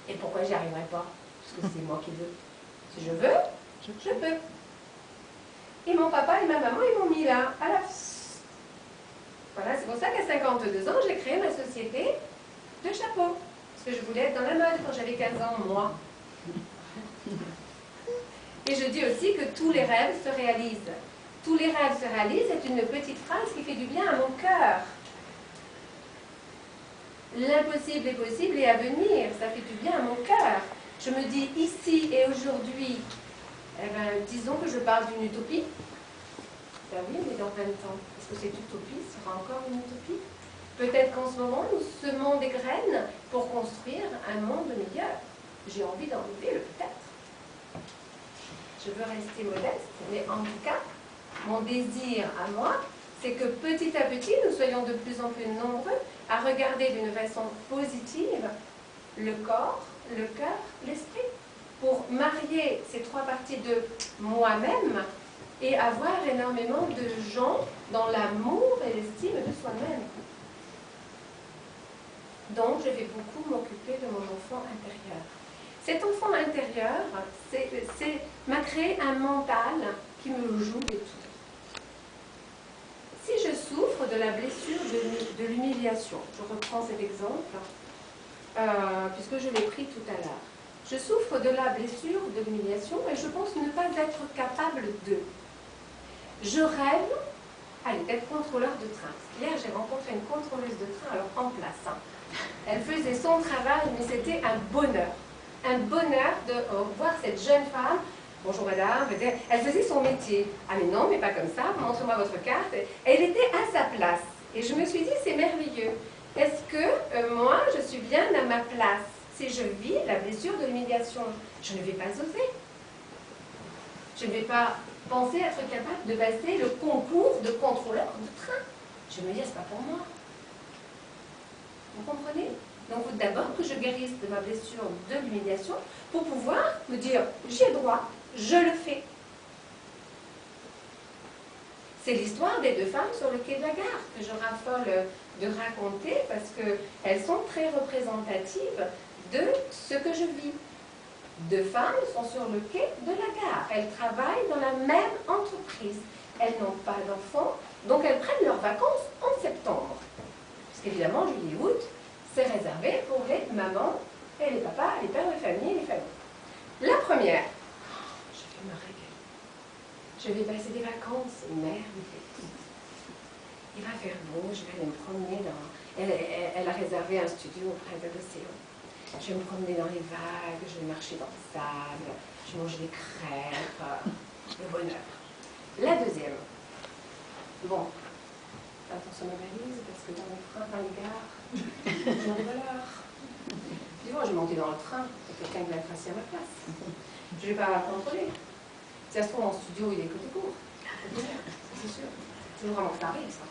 Et pourquoi j'y arriverai pas? Parce que c'est moi qui veux. Si je veux, je peux. Et mon papa et ma maman, ils m'ont mis là, à la... Voilà, c'est pour ça qu'à 52 ans, j'ai créé ma société de chapeaux. Parce que je voulais être dans la mode quand j'avais 15 ans, moi. Et je dis aussi que tous les rêves se réalisent. Tous les rêves se réalisent, c'est une petite phrase qui fait du bien à mon cœur. L'impossible est possible et à venir, ça fait du bien à mon cœur. Je me dis ici et aujourd'hui, eh ben, disons que je parle d'une utopie. Ben oui, mais dans 20 ans, est-ce que cette utopie sera encore une utopie? Peut-être qu'en ce moment, nous semons des graines pour construire un monde meilleur. J'ai envie d'enlever le peut-être. Je veux rester modeste, mais en tout cas, mon désir à moi, c'est que petit à petit, nous soyons de plus en plus nombreux à regarder d'une façon positive le corps, le cœur, l'esprit, pour marier ces trois parties de moi-même et avoir énormément de gens dans l'amour et l'estime de soi-même. Donc, je vais beaucoup m'occuper de mon enfant intérieur. Cet enfant intérieur m'a créé un mental qui me joue des tours. Si je souffre de la blessure de l'humiliation, je reprends cet exemple, puisque je l'ai pris tout à l'heure. Je souffre de la blessure de l'humiliation et je pense ne pas être capable de. Je rêve, allez, d'être contrôleur de train. Hier, j'ai rencontré une contrôleuse de train, alors en place. Hein. Elle faisait son travail, mais c'était un bonheur. Un bonheur de voir cette jeune femme. Bonjour madame, elle faisait son métier. Ah mais non, mais pas comme ça, montrez-moi votre carte. Elle était à sa place. Et je me suis dit, c'est merveilleux. Est-ce que moi, je suis bien à ma place si je vis la blessure de l'humiliation? Je ne vais pas oser. Je ne vais pas penser être capable de passer le concours de contrôleur de train. Je me dis, c'est pas pour moi. Vous comprenez? Donc, il faut d'abord que je guérisse de ma blessure de l'humiliation pour pouvoir me dire, j'ai droit, je le fais. C'est l'histoire des deux femmes sur le quai de la gare que je raffole de raconter parce qu'elles sont très représentatives de ce que je vis. Deux femmes sont sur le quai de la gare. Elles travaillent dans la même entreprise. Elles n'ont pas d'enfants, donc elles prennent leurs vacances en septembre. Parce qu'évidemment, juillet et août, c'est réservé pour les mamans et les papas, les pères de famille et les familles. La première, je vais me régaler. Je vais passer des vacances merveilleuses. Il va faire beau, je vais aller me promener dans... Elle a réservé un studio près de l'océan. Je vais me promener dans les vagues, je vais marcher dans le sable, je vais manger des crêpes, le bonheur. La deuxième. Bon, attention à ma valise, parce que dans les trains, dans les gares, j'ai des voleurs. Je dis, bon, je vais monter dans le train, il y a quelqu'un qui va être assis à ma place. Je ne vais pas contrôler. Si ça se trouve, en studio, il est côté court. C'est sûr. C'est vraiment taré, ça.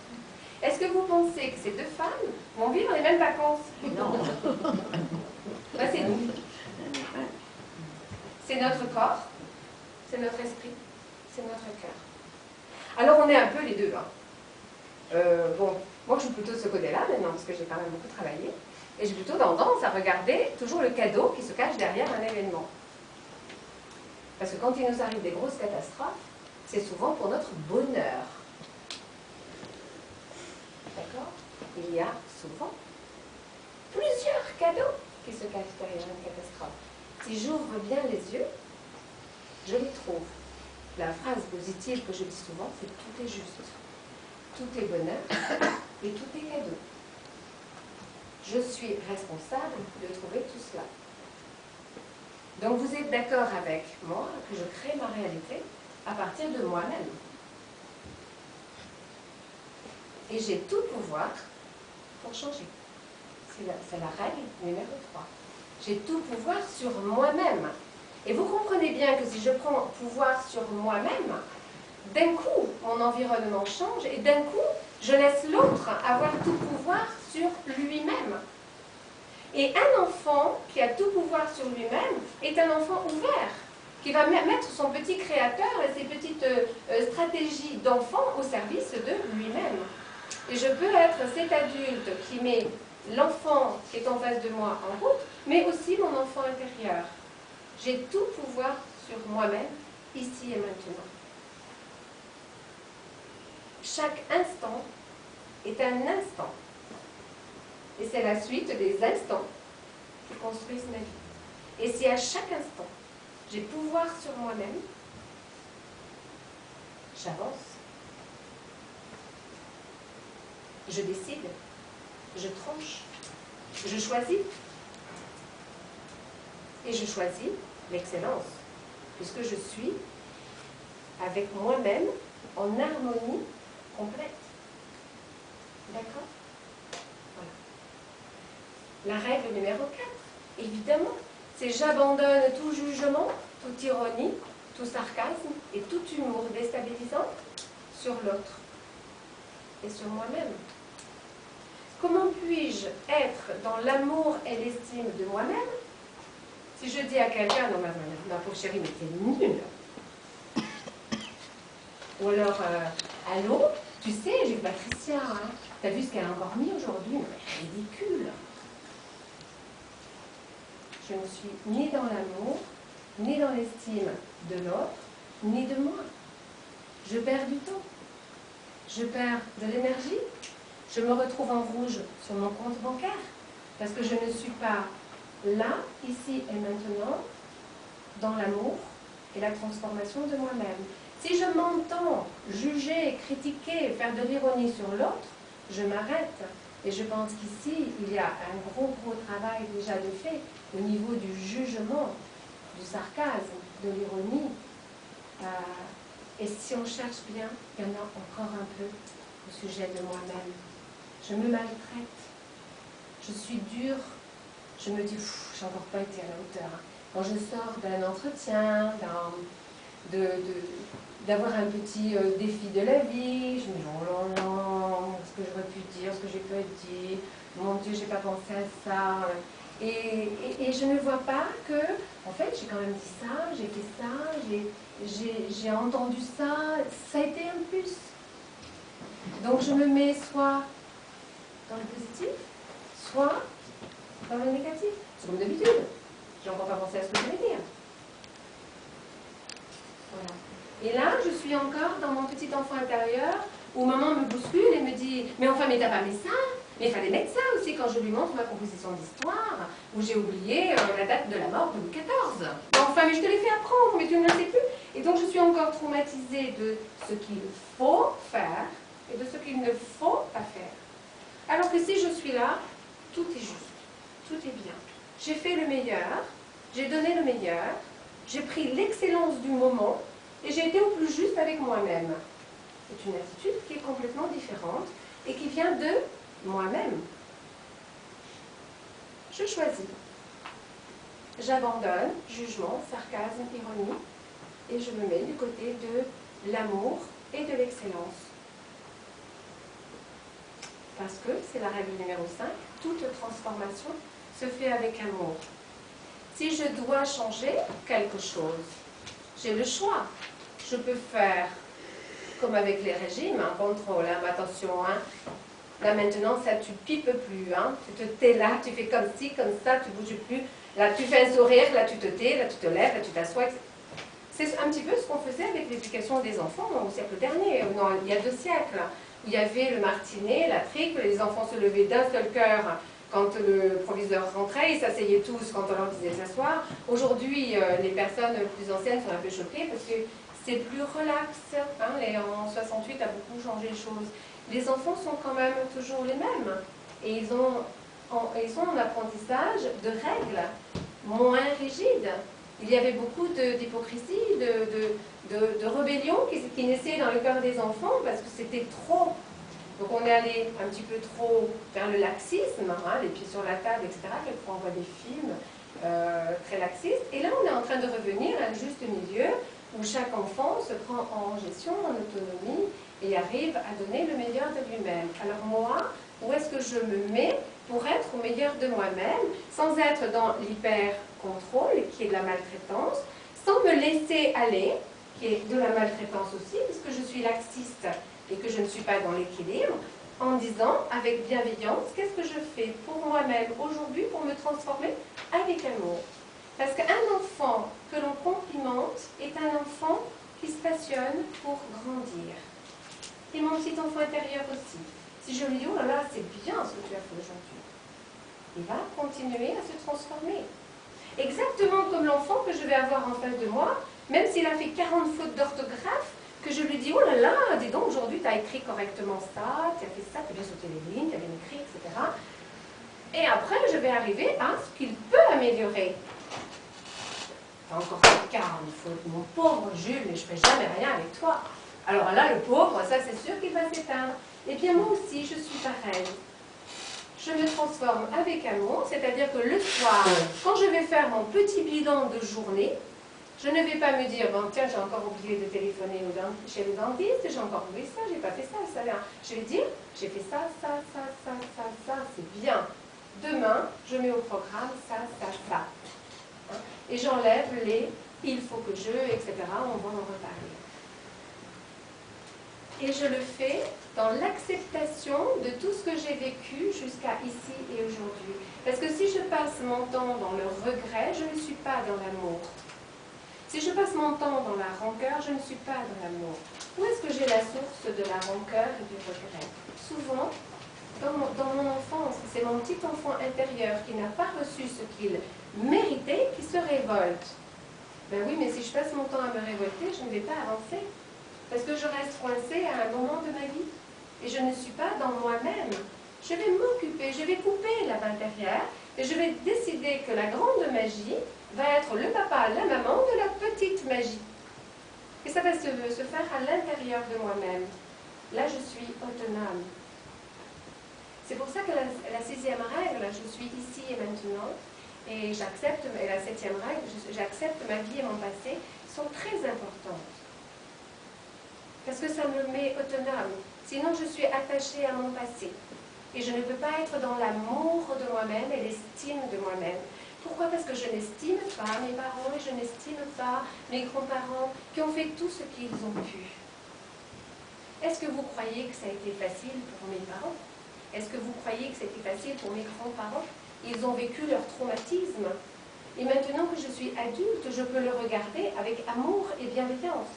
Est-ce que vous pensez que ces deux femmes vont vivre les mêmes vacances? Non. Ben, c'est nous. C'est notre corps, c'est notre esprit, c'est notre cœur. Alors, on est un peu les deux. Hein. Bon, moi, je suis plutôt de ce côté-là maintenant, parce que j'ai quand même beaucoup travaillé. Et j'ai plutôt tendance à regarder toujours le cadeau qui se cache derrière un événement. Parce que quand il nous arrive des grosses catastrophes, c'est souvent pour notre bonheur. D'accord? Il y a souvent plusieurs cadeaux qui se cachent derrière une catastrophe. Si j'ouvre bien les yeux, je les trouve. La phrase positive que je dis souvent, c'est tout est juste. Tout est bonheur et tout est cadeau. Je suis responsable de trouver tout cela. Donc vous êtes d'accord avec moi que je crée ma réalité à partir de moi-même. Et j'ai tout pouvoir pour changer. C'est la règle numéro 3. J'ai tout pouvoir sur moi-même. Et vous comprenez bien que si je prends pouvoir sur moi-même, d'un coup, mon environnement change et d'un coup, je laisse l'autre avoir tout pouvoir sur lui-même. Et un enfant qui a tout pouvoir sur lui-même est un enfant ouvert, qui va mettre son petit créateur et ses petites stratégies d'enfant au service de lui-même. Et je peux être cet adulte qui met l'enfant qui est en face de moi en route, mais aussi mon enfant intérieur. J'ai tout pouvoir sur moi-même, ici et maintenant. Chaque instant est un instant. Et c'est la suite des instants qui construisent ma vie. Et si à chaque instant, j'ai pouvoir sur moi-même, j'avance. Je décide. Je tranche. Je choisis. Et je choisis l'excellence, puisque je suis avec moi-même en harmonie complète. D'accord? Voilà. La règle numéro 4, évidemment, c'est j'abandonne tout jugement, toute ironie, tout sarcasme et tout humour déstabilisant sur l'autre et sur moi-même. Comment puis-je être dans l'amour et l'estime de moi-même si je dis à quelqu'un, non, ma pauvre chérie, mais t'es nulle. Ou alors, allô, tu sais, j'ai vu Patricia, hein, t'as vu ce qu'elle a encore mis aujourd'hui, mais ridicule. Je ne suis ni dans l'amour, ni dans l'estime de l'autre, ni de moi. Je perds du temps. Je perds de l'énergie. Je me retrouve en rouge sur mon compte bancaire parce que je ne suis pas là, ici et maintenant, dans l'amour et la transformation de moi-même. Si je m'entends juger, critiquer, faire de l'ironie sur l'autre, je m'arrête. Et je pense qu'ici, il y a un gros travail déjà de fait au niveau du jugement, du sarcasme, de l'ironie. Et si on cherche bien, il y en a encore un peu au sujet de moi-même. Je me maltraite. Je suis dure. Je me dis, j'ai encore pas été à la hauteur. Quand je sors d'un entretien, d'avoir un petit défi de la vie, je me dis, oh là là, ce que j'aurais pu dire, ce que j'ai pas dit, mon Dieu, j'ai pas pensé à ça. Et je ne vois pas que, en fait, j'ai quand même dit ça, j'ai fait ça, j'ai entendu ça, ça a été un plus. Donc je me mets soit dans le positif, soit dans le négatif. C'est comme d'habitude. J'ai encore pas pensé à ce que je vais dire. Voilà. Et là, je suis encore dans mon petit enfant intérieur où maman me bouscule et me dit « Mais enfin, mais t'as pas mis ça? Mais il fallait mettre ça aussi quand je lui montre ma composition d'histoire où j'ai oublié la date de la mort de Louis XIV. Enfin, mais je te l'ai fait apprendre, mais tu ne le sais plus. » Et donc, je suis encore traumatisée de ce qu'il faut faire et de ce qu'il ne faut pas faire. Alors que si je suis là, tout est juste, tout est bien. J'ai fait le meilleur, j'ai donné le meilleur, j'ai pris l'excellence du moment et j'ai été au plus juste avec moi-même. C'est une attitude qui est complètement différente et qui vient de moi-même. Je choisis. J'abandonne jugement, sarcasme, ironie et je me mets du côté de l'amour et de l'excellence. Parce que, c'est la règle numéro 5, toute transformation se fait avec amour. Si je dois changer quelque chose, j'ai le choix. Je peux faire comme avec les régimes, un contrôle, hein, attention, hein. Là maintenant, ça tu pipes plus, hein. Tu te tais là, tu fais comme ci, comme ça, tu bouges plus. Là tu fais un sourire, là tu te tais, là tu te lèves, là tu t'assois. C'est un petit peu ce qu'on faisait avec l'éducation des enfants au siècle dernier, non, il y a 2 siècles, où il y avait le martinet, la triple, les enfants se levaient d'un seul cœur quand le proviseur rentrait, ils s'asseyaient tous quand on leur disait de s'asseoir. Aujourd'hui, les personnes plus anciennes sont un peu choquées parce que c'est plus relax. Hein, en 68 a beaucoup changé les choses. Les enfants sont quand même toujours les mêmes. Et ils ont en apprentissage de règles moins rigides. Il y avait beaucoup d'hypocrisie, de rébellion qui naissait dans le cœur des enfants parce que c'était trop. Donc on est allé un petit peu trop vers le laxisme, hein, les pieds sur la table, etc. Quelquefois on voit des films très laxistes. Et là on est en train de revenir à un juste milieu où chaque enfant se prend en gestion, en autonomie et arrive à donner le meilleur de lui-même. Alors moi, où est-ce que je me mets pour être au meilleur de moi-même, sans être dans l'hyper-contrôle, qui est de la maltraitance, sans me laisser aller, qui est de la maltraitance aussi, puisque je suis laxiste et que je ne suis pas dans l'équilibre. en disant, avec bienveillance, qu'est-ce que je fais pour moi-même aujourd'hui pour me transformer avec amour. Parce qu'un enfant que l'on complimente est un enfant qui se passionne pour grandir. Et mon petit enfant intérieur aussi. Si je lui dis, oh là là, c'est bien ce que tu as fait aujourd'hui, il va continuer à se transformer. Exactement comme l'enfant que je vais avoir en face de moi, même s'il a fait 40 fautes d'orthographe, que je lui dis, oh là là, dis donc, aujourd'hui tu as écrit correctement ça, tu as fait ça, tu as bien sauté les lignes, tu as bien écrit, etc. Et après, je vais arriver à ce qu'il peut améliorer. Tu as encore fait 40 fautes, mon pauvre Jules, mais je ne ferai jamais rien avec toi. Alors là, le pauvre, ça c'est sûr qu'il va s'éteindre. Eh bien moi aussi, je suis pareille. Je me transforme avec amour, c'est-à-dire que le soir, quand je vais faire mon petit bilan de journée, je ne vais pas me dire, bon tiens, j'ai encore oublié de téléphoner chez le dentiste, j'ai encore oublié ça, j'ai pas fait ça, ça vient. Je vais dire, j'ai fait ça, c'est bien. Demain, je mets au programme ça. Hein? Et j'enlève les, il faut que je, etc. On va en reparler. Et je le fais dans l'acceptation de tout ce que j'ai vécu jusqu'à ici et aujourd'hui. Parce que si je passe mon temps dans le regret, je ne suis pas dans l'amour. Si je passe mon temps dans la rancœur, je ne suis pas dans l'amour. Où est-ce que j'ai la source de la rancœur et du regret? Souvent, dans mon enfance, c'est mon petit enfant intérieur qui n'a pas reçu ce qu'il méritait, qui se révolte. Ben oui, mais si je passe mon temps à me révolter, je ne vais pas avancer. Parce que je reste coincée à un moment de ma vie. Et je ne suis pas dans moi-même. Je vais m'occuper, je vais couper la intérieure et je vais décider que la grande magie va être le papa, la maman de la petite magie. Et ça va se faire à l'intérieur de moi-même. Là, je suis autonome. C'est pour ça que la 6e règle, je suis ici et maintenant, et j'accepte, et la 7e règle, j'accepte ma vie et mon passé, sont très importantes. Parce que ça me met autonome. Sinon, je suis attachée à mon passé. Et je ne peux pas être dans l'amour de moi-même et l'estime de moi-même. Pourquoi? Parce que je n'estime pas mes parents et je n'estime pas mes grands-parents qui ont fait tout ce qu'ils ont pu. Est-ce que vous croyez que ça a été facile pour mes parents? Est-ce que vous croyez que c'était facile pour mes grands-parents? Ils ont vécu leur traumatisme. Et maintenant que je suis adulte, je peux le regarder avec amour et bienveillance.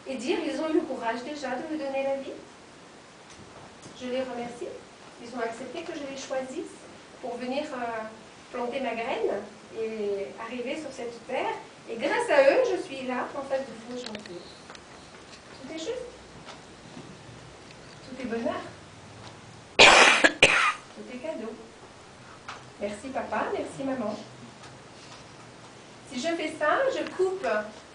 Et dire, ils ont eu le courage déjà de me donner la vie. Je les remercie. Ils ont accepté que je les choisisse pour venir planter ma graine et arriver sur cette terre. Et grâce à eux, je suis là, en face de vous aujourd'hui. Tout est juste. Tout est bonheur. Tout est cadeau. Merci papa, merci maman. Si je fais ça, je coupe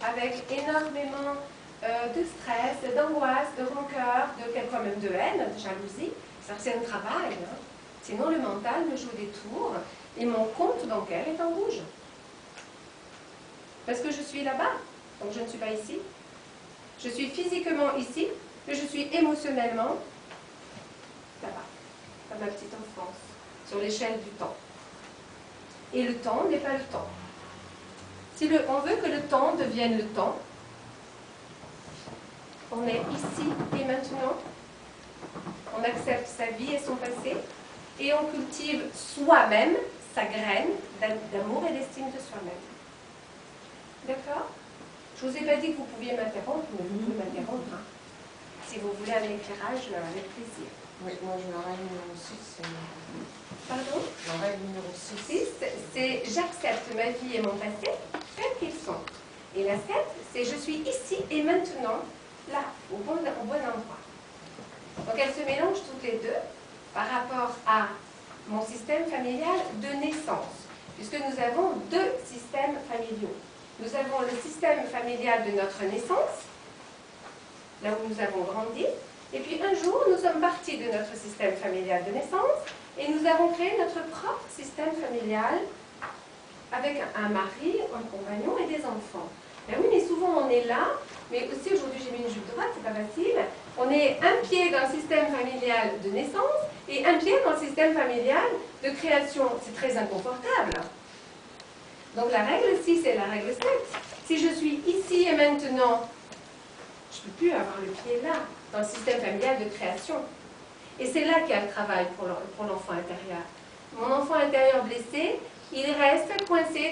avec énormément de stress, d'angoisse, de rancœur, quelquefois même de haine, de jalousie. Ça, c'est un travail. Hein. Sinon, le mental me joue des tours et mon compte bancaire est en rouge. Parce que je suis là-bas, donc je ne suis pas ici. Je suis physiquement ici, mais je suis émotionnellement là-bas, dans ma petite enfance, sur l'échelle du temps. Et le temps n'est pas le temps. Si on veut que le temps devienne le temps, on est ici et maintenant, on accepte sa vie et son passé, et on cultive soi-même sa graine d'amour et d'estime de soi-même. D'accord? Je ne vous ai pas dit que vous pouviez m'interrompre, mais vous pouvez m'interrompre. Hein. Si vous voulez un éclairage, avec plaisir. Oui, moi je l'aurais numéro 6. Pardon? J'aurais numéro 6. C'est j'accepte ma vie et mon passé, tels qu'ils sont. Et la 7, c'est je suis ici et maintenant, là, au bon endroit. Donc elles se mélangent toutes les deux par rapport à mon système familial de naissance, puisque nous avons deux systèmes familiaux. Nous avons le système familial de notre naissance, là où nous avons grandi, et puis un jour nous sommes partis de notre système familial de naissance et nous avons créé notre propre système familial avec un mari, un compagnon et des enfants. Ben oui, mais souvent on est là, mais aussi aujourd'hui j'ai mis une jupe droite, c'est pas facile. On est un pied dans le système familial de naissance et un pied dans le système familial de création. C'est très inconfortable. Donc la règle 6 et la règle 7. Si je suis ici et maintenant, je ne peux plus avoir le pied là, dans le système familial de création. Et c'est là qu'il y a le travail pour l'enfant intérieur. Mon enfant intérieur blessé, il reste coincé